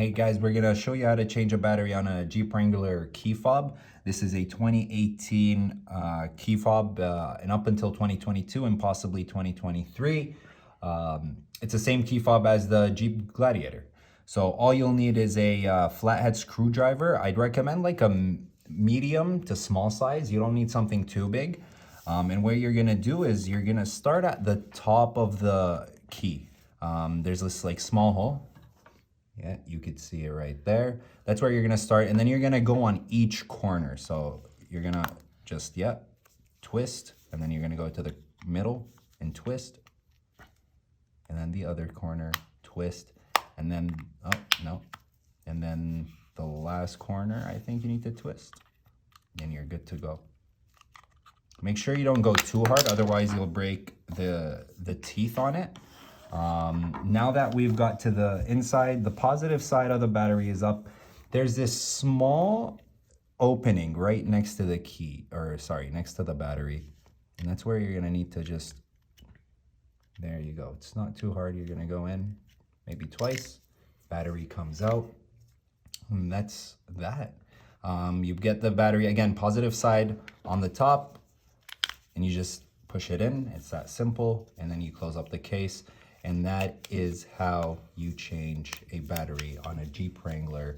Hey guys, we're gonna show you how to change a battery on a Jeep Wrangler key fob. This is a 2018 key fob and up until 2022 and possibly 2023. It's the same key fob as the Jeep Gladiator. So all you'll need is a flathead screwdriver. I'd recommend like a medium to small size. You don't need something too big. And what you're gonna do is you're gonna start at the top of the key. There's this like small hole. Yeah, you could see it right there. That's where you're gonna start, and then you're gonna go on each corner. So you're gonna just, twist, and then you're gonna go to the middle and twist, and then the other corner, twist, and then, oh, no. And then the last corner, I think you need to twist, and you're good to go. Make sure you don't go too hard, otherwise you'll break the teeth on it. Now that we've got to the inside, the positive side of the battery is up. There's this small opening right next to the key, or sorry, next to the battery. And that's where you're gonna need to just, there you go. It's not too hard. You're gonna go in maybe twice, battery comes out, and that's that. You get the battery, again, positive side on the top, and you just push it in. It's that simple, and then you close up the case. And that is how you change a battery on a Jeep Wrangler